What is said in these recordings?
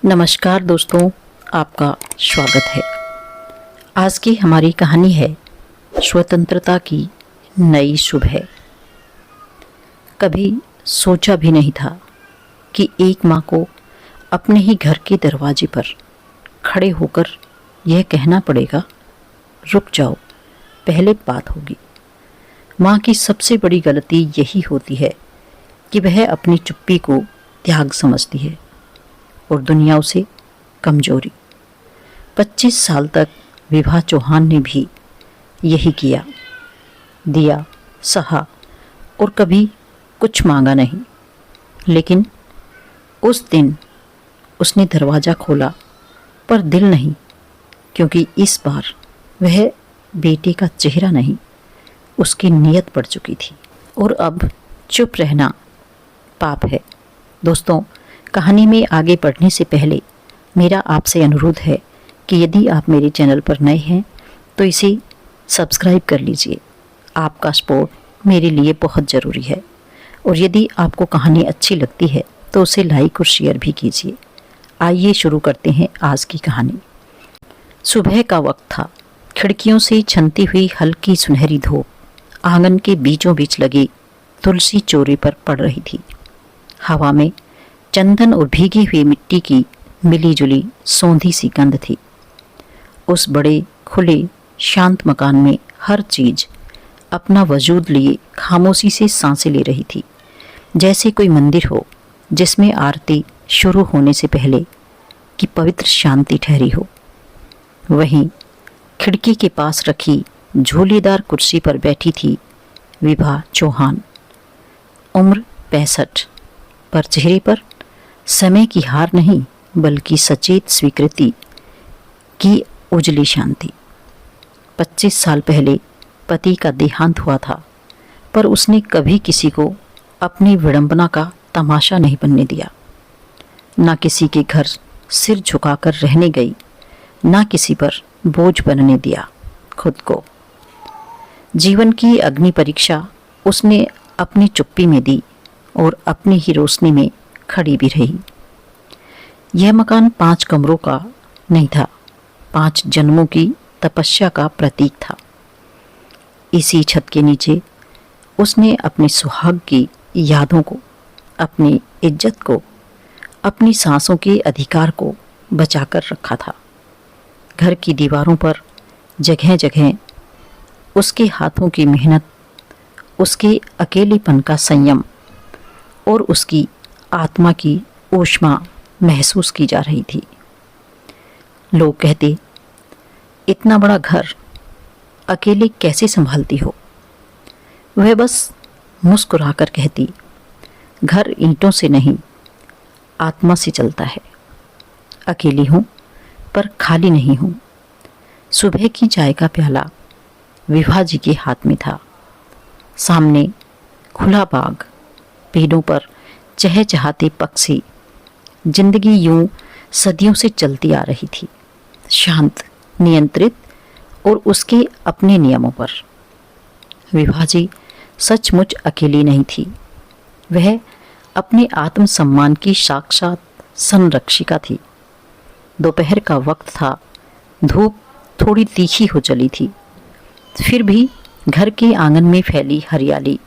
नमस्कार दोस्तों, आपका स्वागत है। आज की हमारी कहानी है स्वतंत्रता की नई सुबह। कभी सोचा भी नहीं था कि एक माँ को अपने ही घर के दरवाजे पर खड़े होकर यह कहना पड़ेगा, रुक जाओ, पहले बात होगी। माँ की सबसे बड़ी गलती यही होती है कि वह अपनी चुप्पी को त्याग समझती है और दुनिया उसे कमजोरी। 25 साल तक विभा चौहान ने भी यही किया, दिया, सहा और कभी कुछ मांगा नहीं। लेकिन उस दिन उसने दरवाज़ा खोला, पर दिल नहीं, क्योंकि इस बार वह बेटे का चेहरा नहीं, उसकी नीयत पड़ चुकी थी। और अब चुप रहना पाप है। दोस्तों, कहानी में आगे बढ़ने से पहले मेरा आपसे अनुरोध है कि यदि आप मेरे चैनल पर नए हैं तो इसे सब्सक्राइब कर लीजिए। आपका सपोर्ट मेरे लिए बहुत ज़रूरी है। और यदि आपको कहानी अच्छी लगती है तो उसे लाइक और शेयर भी कीजिए। आइए शुरू करते हैं आज की कहानी। सुबह का वक्त था। खिड़कियों से छनती हुई हल्की सुनहरी धूप आंगन के बीचों बीच लगे तुलसी चौरे पर पड़ रही थी। हवा में चंदन और भीगी हुई मिट्टी की मिली जुली सौंधी सी गंध थी। उस बड़े खुले शांत मकान में हर चीज अपना वजूद लिए खामोशी से सांसें ले रही थी, जैसे कोई मंदिर हो जिसमें आरती शुरू होने से पहले की पवित्र शांति ठहरी हो। वहीं खिड़की के पास रखी झूलेदार कुर्सी पर बैठी थी विभा चौहान। उम्र 65, पर चेहरे पर समय की हार नहीं बल्कि सचेत स्वीकृति की उजली शांति। 25 साल पहले पति का देहांत हुआ था, पर उसने कभी किसी को अपनी विडंबना का तमाशा नहीं बनने दिया। ना किसी के घर सिर झुकाकर रहने गई, ना किसी पर बोझ बनने दिया खुद को। जीवन की अग्नि परीक्षा उसने अपनी चुप्पी में दी और अपनी ही रोशनी में खड़ी भी रही। यह मकान 5 कमरों का नहीं था, 5 जन्मों की तपस्या का प्रतीक था। इसी छत के नीचे उसने अपने सुहाग की यादों को, अपनी इज्जत को, अपनी सांसों के अधिकार को बचाकर रखा था। घर की दीवारों पर जगह जगह उसके हाथों की मेहनत, उसके अकेलेपन का संयम और उसकी आत्मा की ऊष्मा महसूस की जा रही थी। लोग कहते, इतना बड़ा घर अकेले कैसे संभालती हो? वह बस मुस्कुराकर कहती, घर ईंटों से नहीं, आत्मा से चलता है। अकेली हूँ पर खाली नहीं हूँ। सुबह की चाय का प्याला विभा जी के हाथ में था। सामने खुला बाग, पेड़ों पर चहचहाते पक्षी। जिंदगी यूं सदियों से चलती आ रही थी, शांत, नियंत्रित और उसके अपने नियमों पर। विभा जी सचमुच अकेली नहीं थी। वह अपने आत्मसम्मान की साक्षात संरक्षिका थी। दोपहर का वक्त था। धूप थोड़ी तीखी हो चली थी, फिर भी घर के आंगन में फैली हरियाली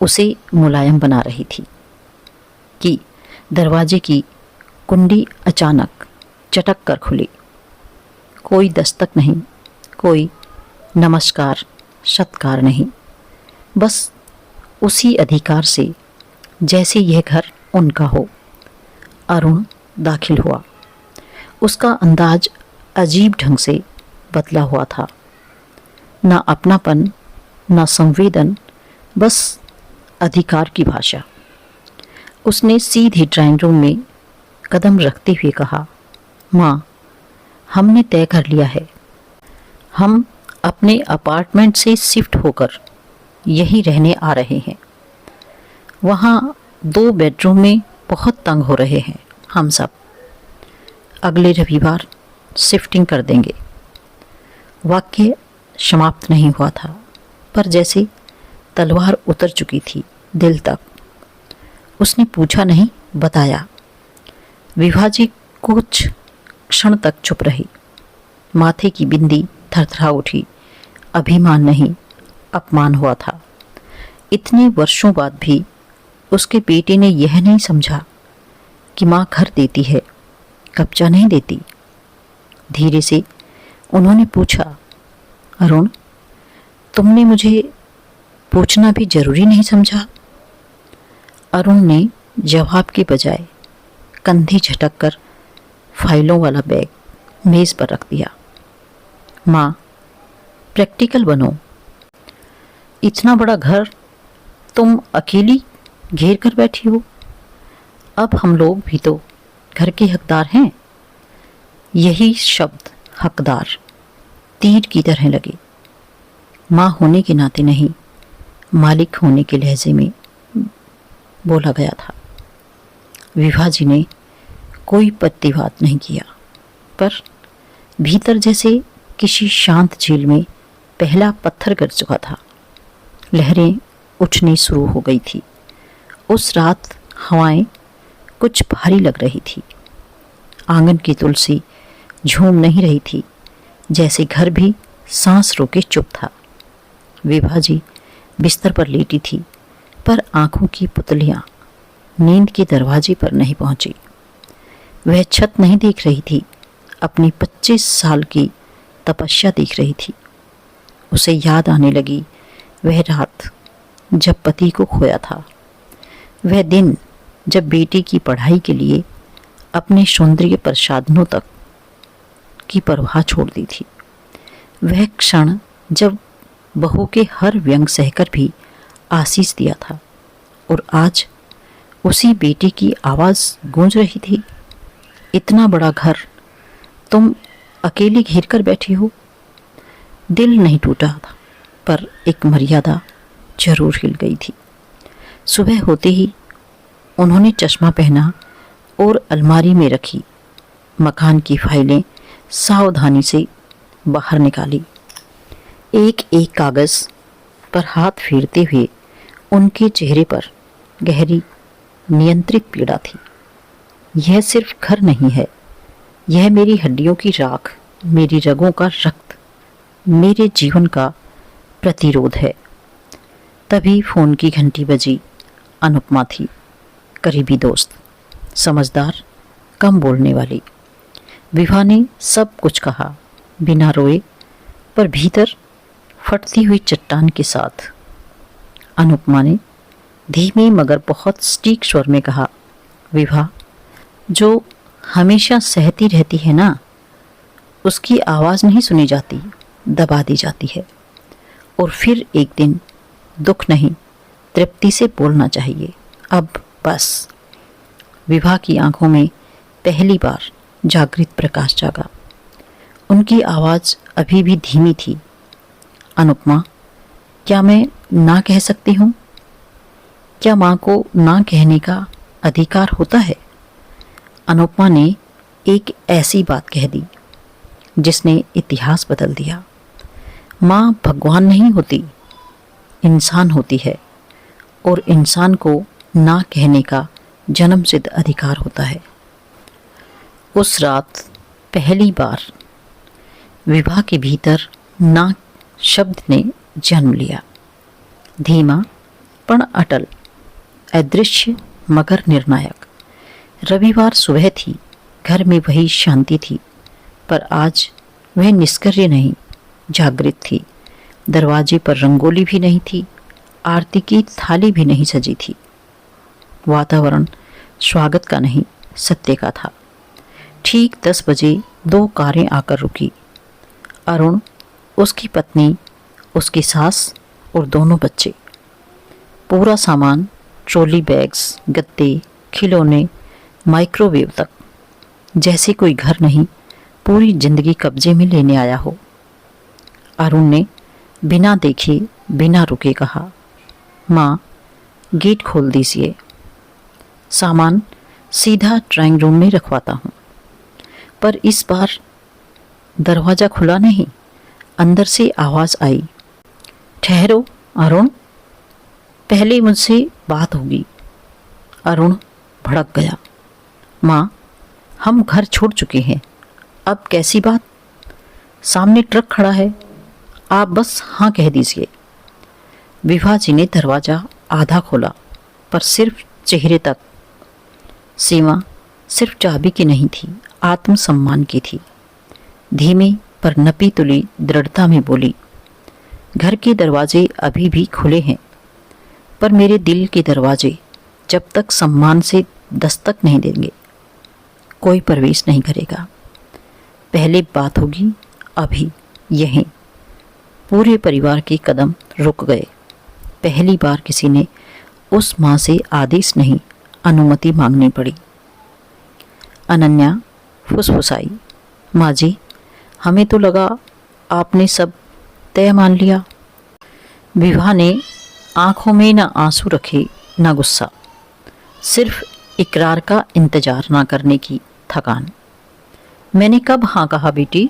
उसे मुलायम बना रही थी कि दरवाजे की कुंडी अचानक चटक कर खुली। कोई दस्तक नहीं, कोई नमस्कार सत्कार नहीं, बस उसी अधिकार से जैसे यह घर उनका हो। अरुण दाखिल हुआ। उसका अंदाज अजीब ढंग से बदला हुआ था। ना अपनापन, ना संवेदन, बस अधिकार की भाषा। उसने सीधे ड्राइंग रूम में कदम रखते हुए कहा, माँ, हमने तय कर लिया है। हम अपने अपार्टमेंट से शिफ्ट होकर यहीं रहने आ रहे हैं। वहाँ 2 बेडरूम में बहुत तंग हो रहे हैं हम सब। अगले रविवार शिफ्टिंग कर देंगे। वाक्य समाप्त नहीं हुआ था, पर जैसे तलवार उतर चुकी थी दिल तक। उसने पूछा नहीं, बताया। विभा जी कुछ क्षण तक चुप रही। माथे की बिंदी थरथरा उठी। अभिमान नहीं, अपमान हुआ था। इतने वर्षों बाद भी उसके बेटे ने यह नहीं समझा कि माँ घर देती है, कब्जा नहीं देती। धीरे से उन्होंने पूछा, अरुण, तुमने मुझे पूछना भी जरूरी नहीं समझा? अरुण ने जवाब के बजाय कंधे झटक कर फाइलों वाला बैग मेज पर रख दिया। माँ, प्रैक्टिकल बनो। इतना बड़ा घर तुम अकेली घेर कर बैठी हो। अब हम लोग भी तो घर के हकदार हैं। यही शब्द हकदार तीर की तरह लगे। माँ होने के नाते नहीं, मालिक होने के लहजे में बोला गया था। विभा जी ने कोई प्रतिवाद नहीं किया, पर भीतर जैसे किसी शांत झील में पहला पत्थर गिर चुका था। लहरें उठनी शुरू हो गई थी। उस रात हवाएं कुछ भारी लग रही थी। आंगन की तुलसी झूम नहीं रही थी, जैसे घर भी सांस रोके चुप था। विभा जी बिस्तर पर लेटी थी, पर आंखों की पुतलियां नींद के दरवाजे पर नहीं पहुंची। वह छत नहीं देख रही थी, अपनी 25 साल की तपस्या देख रही थी। उसे याद आने लगी वह रात जब पति को खोया था, वह दिन जब बेटी की पढ़ाई के लिए अपने सौंदर्य प्रसाधनों तक की परवाह छोड़ दी थी, वह क्षण जब बहू के हर व्यंग सहकर भी आशीष दिया था, और आज उसी बेटी की आवाज गूंज रही थी, इतना बड़ा घर तुम अकेली घेर कर बैठी हो। दिल नहीं टूटा था, पर एक मर्यादा जरूर हिल गई थी। सुबह होते ही उन्होंने चश्मा पहना और अलमारी में रखी मकान की फाइलें सावधानी से बाहर निकाली। एक एक कागज पर हाथ फेरते हुए उनके चेहरे पर गहरी नियंत्रित पीड़ा थी। यह सिर्फ घर नहीं है, यह मेरी हड्डियों की राख, मेरी रगों का रक्त, मेरे जीवन का प्रतिरोध है। तभी फोन की घंटी बजी। अनुपमा थी, करीबी दोस्त, समझदार, कम बोलने वाली। विभा ने सब कुछ कहा, बिना रोए, पर भीतर फटती हुई चट्टान के साथ। अनुपमा ने धीमे मगर बहुत सटीक स्वर में कहा, विभा, जो हमेशा सहती रहती है ना, उसकी आवाज़ नहीं सुनी जाती, दबा दी जाती है। और फिर एक दिन दुख नहीं, तृप्ति से बोलना चाहिए। अब बस। विभा की आंखों में पहली बार जागृत प्रकाश जागा। उनकी आवाज़ अभी भी धीमी थी। अनुपमा, क्या मैं ना कह सकती हूँ? क्या माँ को ना कहने का अधिकार होता है? अनुपमा ने एक ऐसी बात कह दी जिसने इतिहास बदल दिया। माँ भगवान नहीं होती, इंसान होती है, और इंसान को ना कहने का जन्मसिद्ध अधिकार होता है। उस रात पहली बार विभा के भीतर ना शब्द ने जन्म लिया। धीमा पण अटल, अदृश्य मगर निर्णायक। रविवार सुबह थी, घर में वही शांति थी, पर आज वह निष्क्रिय नहीं, जागृत थी। दरवाजे पर रंगोली भी नहीं थी, आरती की थाली भी नहीं सजी थी। वातावरण स्वागत का नहीं, सत्य का था। ठीक 10 बजे 2 कारें आकर रुकी। अरुण, उसकी पत्नी, उसकी सास और दोनों बच्चे। पूरा सामान, ट्रॉली बैग्स, गद्दे, खिलौने, माइक्रोवेव तक। जैसे कोई घर नहीं, पूरी जिंदगी कब्जे में लेने आया हो। अरुण ने बिना देखे, बिना रुके कहा, माँ, गेट खोल दीजिए। सामान सीधा ड्राइंग रूम में रखवाता हूँ। पर इस बार दरवाज़ा खुला नहीं, अंदर से आवाज़ आई, ठहरो अरुण, पहले मुझसे बात होगी। अरुण भड़क गया। माँ, हम घर छोड़ चुके हैं, अब कैसी बात? सामने ट्रक खड़ा है, आप बस हाँ कह दीजिए। विभा जी ने दरवाज़ा आधा खोला, पर सिर्फ चेहरे तक। सीमा सिर्फ चाबी की नहीं थी, आत्मसम्मान की थी। धीमी पर नपी तुली दृढ़ता में बोली, घर के दरवाजे अभी भी खुले हैं, पर मेरे दिल के दरवाजे जब तक सम्मान से दस्तक नहीं देंगे कोई प्रवेश नहीं करेगा। पहले बात होगी अभी यहीं। पूरे परिवार के कदम रुक गए। पहली बार किसी ने उस माँ से आदेश नहीं, अनुमति मांगनी पड़ी। अनन्या फुसफुसाई, माँ जी, हमें तो लगा आपने सब तय मान लिया। विभा ने आंखों में न आंसू रखे न गुस्सा, सिर्फ इकरार का इंतजार ना करने की थकान। मैंने कब हाँ कहा बेटी?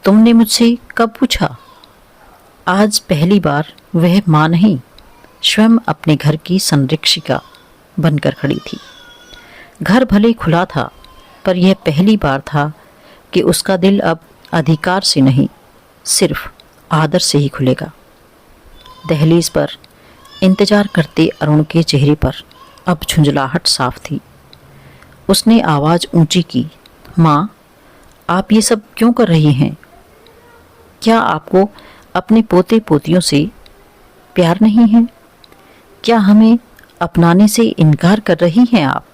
तुमने मुझसे कब पूछा? आज पहली बार वह माँ नहीं, स्वयं अपने घर की संरक्षिका बनकर खड़ी थी। घर भले खुला था, पर यह पहली बार था कि उसका दिल अब अधिकार से नहीं, सिर्फ आदर से ही खुलेगा। दहलीज पर इंतजार करते अरुण के चेहरे पर अब झुंझलाहट साफ थी। उसने आवाज़ ऊंची की, माँ, आप ये सब क्यों कर रही हैं? क्या आपको अपने पोते पोतियों से प्यार नहीं है? क्या हमें अपनाने से इनकार कर रही हैं आप?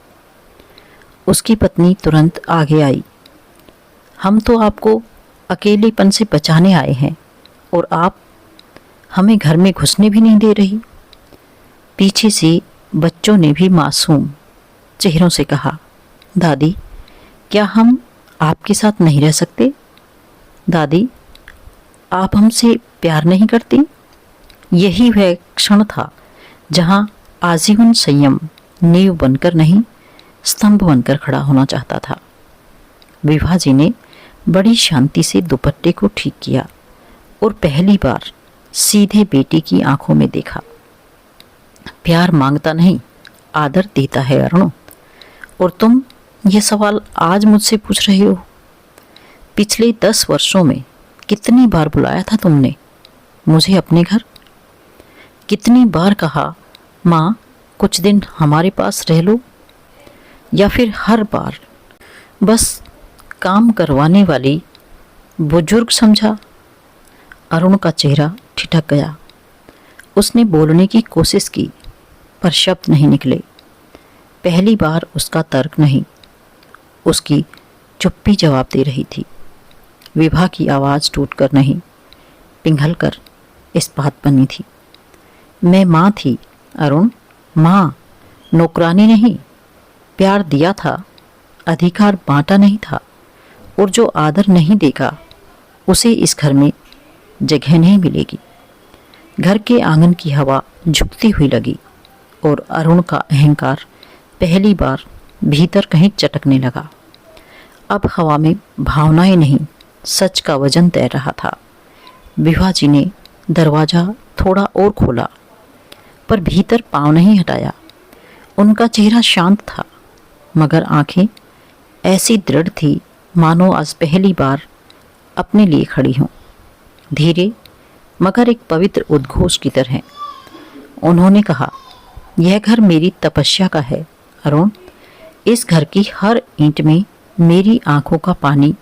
उसकी पत्नी तुरंत आगे आई, हम तो आपको अकेलेपन से बचाने आए हैं और आप हमें घर में घुसने भी नहीं दे रही। पीछे से बच्चों ने भी मासूम चेहरों से कहा, दादी, क्या हम आपके साथ नहीं रह सकते? दादी, आप हमसे प्यार नहीं करती? यही वह क्षण था जहां आजीवन संयम नींव बनकर नहीं, स्तंभ बनकर खड़ा होना चाहता था। विभा जी ने बड़ी शांति से दुपट्टे को ठीक किया और पहली बार सीधे बेटी की आंखों में देखा। प्यार मांगता नहीं, आदर देता है अरुण। और तुम ये सवाल आज मुझसे पूछ रहे हो? पिछले 10 वर्षों में कितनी बार बुलाया था तुमने मुझे अपने घर? कितनी बार कहा, माँ, कुछ दिन हमारे पास रह लो? या फिर हर बार बस काम करवाने वाली बुजुर्ग समझा? अरुण का चेहरा ठिठक गया। उसने बोलने की कोशिश की, पर शब्द नहीं निकले। पहली बार उसका तर्क नहीं, उसकी चुप्पी जवाब दे रही थी। विभा की आवाज़ टूटकर नहीं, पिघल कर इस बात बनी थी। मैं माँ थी अरुण, माँ, नौकरानी नहीं। प्यार दिया था, अधिकार बांटा नहीं था। और जो आदर नहीं देगा उसे इस घर में जगह नहीं मिलेगी। घर के आंगन की हवा झुकती हुई लगी और अरुण का अहंकार पहली बार भीतर कहीं चटकने लगा। अब हवा में भावनाएं नहीं, सच का वजन तैर रहा था। विभा जी ने दरवाज़ा थोड़ा और खोला, पर भीतर पाँव नहीं हटाया। उनका चेहरा शांत था, मगर आंखें ऐसी दृढ़ थी मानो आज पहली बार अपने लिए खड़ी हों। धीरे मगर एक पवित्र उद्घोष की तरह उन्होंने कहा, यह घर मेरी तपस्या का है अरुण। इस घर की हर ईंट में मेरी आंखों का पानी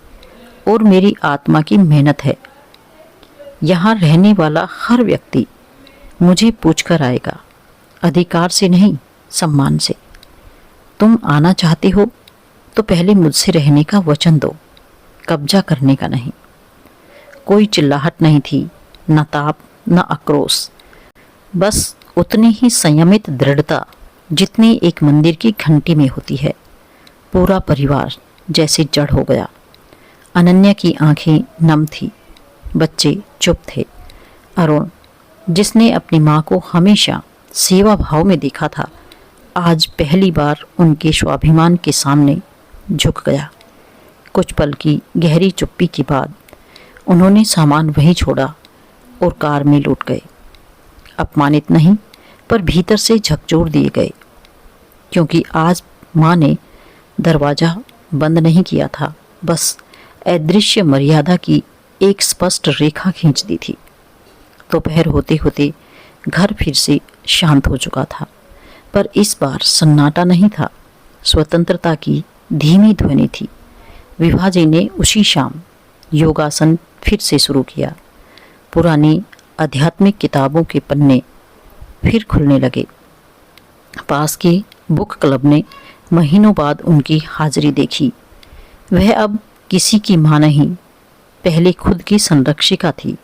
और मेरी आत्मा की मेहनत है। यहाँ रहने वाला हर व्यक्ति मुझे पूछकर आएगा, अधिकार से नहीं, सम्मान से। तुम आना चाहते हो तो पहले मुझसे रहने का वचन दो, कब्जा करने का नहीं। कोई चिल्लाहट नहीं थी, न ताप न आक्रोश, बस उतनी ही संयमित दृढ़ता जितनी एक मंदिर की घंटी में होती है। पूरा परिवार जैसे जड़ हो गया। अनन्या की आंखें नम थी, बच्चे चुप थे। अरुण, जिसने अपनी माँ को हमेशा सेवा भाव में देखा था, आज पहली बार उनके स्वाभिमान के सामने झुक गया। कुछ पल की गहरी चुप्पी के बाद उन्होंने सामान वहीं छोड़ा और कार में लौट गए। अपमानित नहीं, पर भीतर से झकझोर दिए गए, क्योंकि आज माँ ने दरवाज़ा बंद नहीं किया था, बस अदृश्य मर्यादा की एक स्पष्ट रेखा खींच दी थी। दोपहर होते होते घर फिर से शांत हो चुका था, पर इस बार सन्नाटा नहीं था, स्वतंत्रता की धीमी ध्वनि थी। विभाजी ने उसी शाम योगासन फिर से शुरू किया। पुरानी आध्यात्मिक किताबों के पन्ने फिर खुलने लगे। पास के बुक क्लब ने महीनों बाद उनकी हाजिरी देखी। वह अब किसी की मां नहीं, पहले खुद की संरक्षिका थी।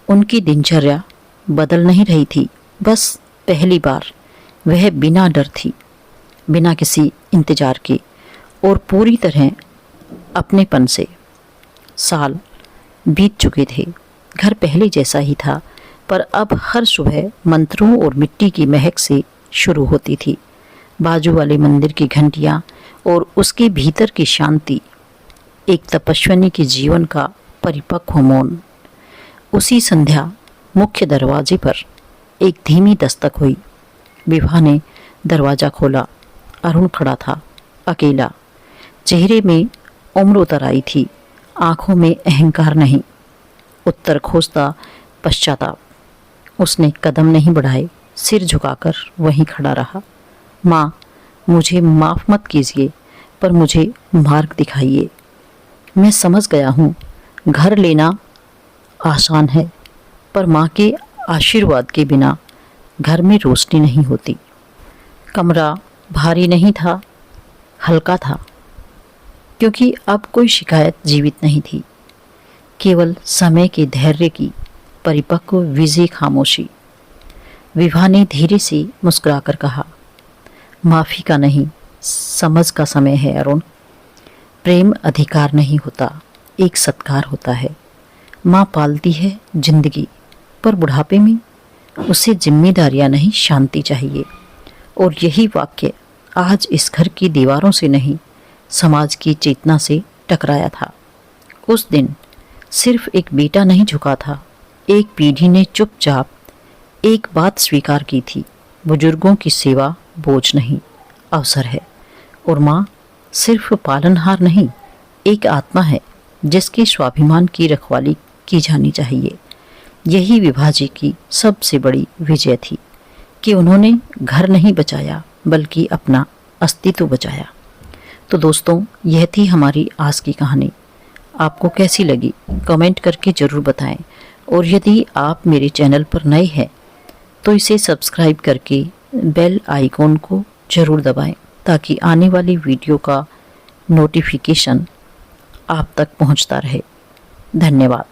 उनकी दिनचर्या बदल नहीं रही थी, बस पहली बार वह बिना डर थी, बिना किसी इंतजार के और पूरी तरह अपनेपन से। साल बीत चुके थे, घर पहले जैसा ही था, पर अब हर सुबह मंत्रों और मिट्टी की महक से शुरू होती थी। बाजू वाले मंदिर की घंटियां और उसके भीतर की शांति, एक तपस्विनी के जीवन का परिपक्व मौन। उसी संध्या मुख्य दरवाजे पर एक धीमी दस्तक हुई। विभा ने दरवाज़ा खोला। अरुण खड़ा था, अकेला। चेहरे में उम्र उतर आई थी, आंखों में अहंकार नहीं, उत्तर खोजता पश्चाताप। उसने कदम नहीं बढ़ाए, सिर झुकाकर वहीं खड़ा रहा। माँ, मुझे माफ़ मत कीजिए, पर मुझे मार्ग दिखाइए। मैं समझ गया हूँ, घर लेना आसान है, पर माँ के आशीर्वाद के बिना घर में रोशनी नहीं होती। कमरा भारी नहीं था, हल्का था, क्योंकि अब कोई शिकायत जीवित नहीं थी, केवल समय के धैर्य की परिपक्व विजय खामोशी। विभा ने धीरे से मुस्कुराकर कहा, माफ़ी का नहीं, समझ का समय है अरुण। प्रेम अधिकार नहीं होता, एक सत्कार होता है। माँ पालती है जिंदगी, पर बुढ़ापे में उसे जिम्मेदारियां नहीं, शांति चाहिए। और यही वाक्य आज इस घर की दीवारों से नहीं, समाज की चेतना से टकराया था। उस दिन सिर्फ एक बेटा नहीं झुका था, एक पीढ़ी ने चुपचाप एक बात स्वीकार की थी, बुजुर्गों की सेवा बोझ नहीं, अवसर है। और माँ सिर्फ पालनहार नहीं, एक आत्मा है जिसके स्वाभिमान की रखवाली की जानी चाहिए। यही विभाजी की सबसे बड़ी विजय थी कि उन्होंने घर नहीं बचाया, बल्कि अपना अस्तित्व बचाया। तो दोस्तों, यह थी हमारी आज की कहानी। आपको कैसी लगी कमेंट करके ज़रूर बताएं, और यदि आप मेरे चैनल पर नए हैं तो इसे सब्सक्राइब करके बेल आइकॉन को ज़रूर दबाएं, ताकि आने वाली वीडियो का नोटिफिकेशन आप तक पहुंचता रहे। धन्यवाद।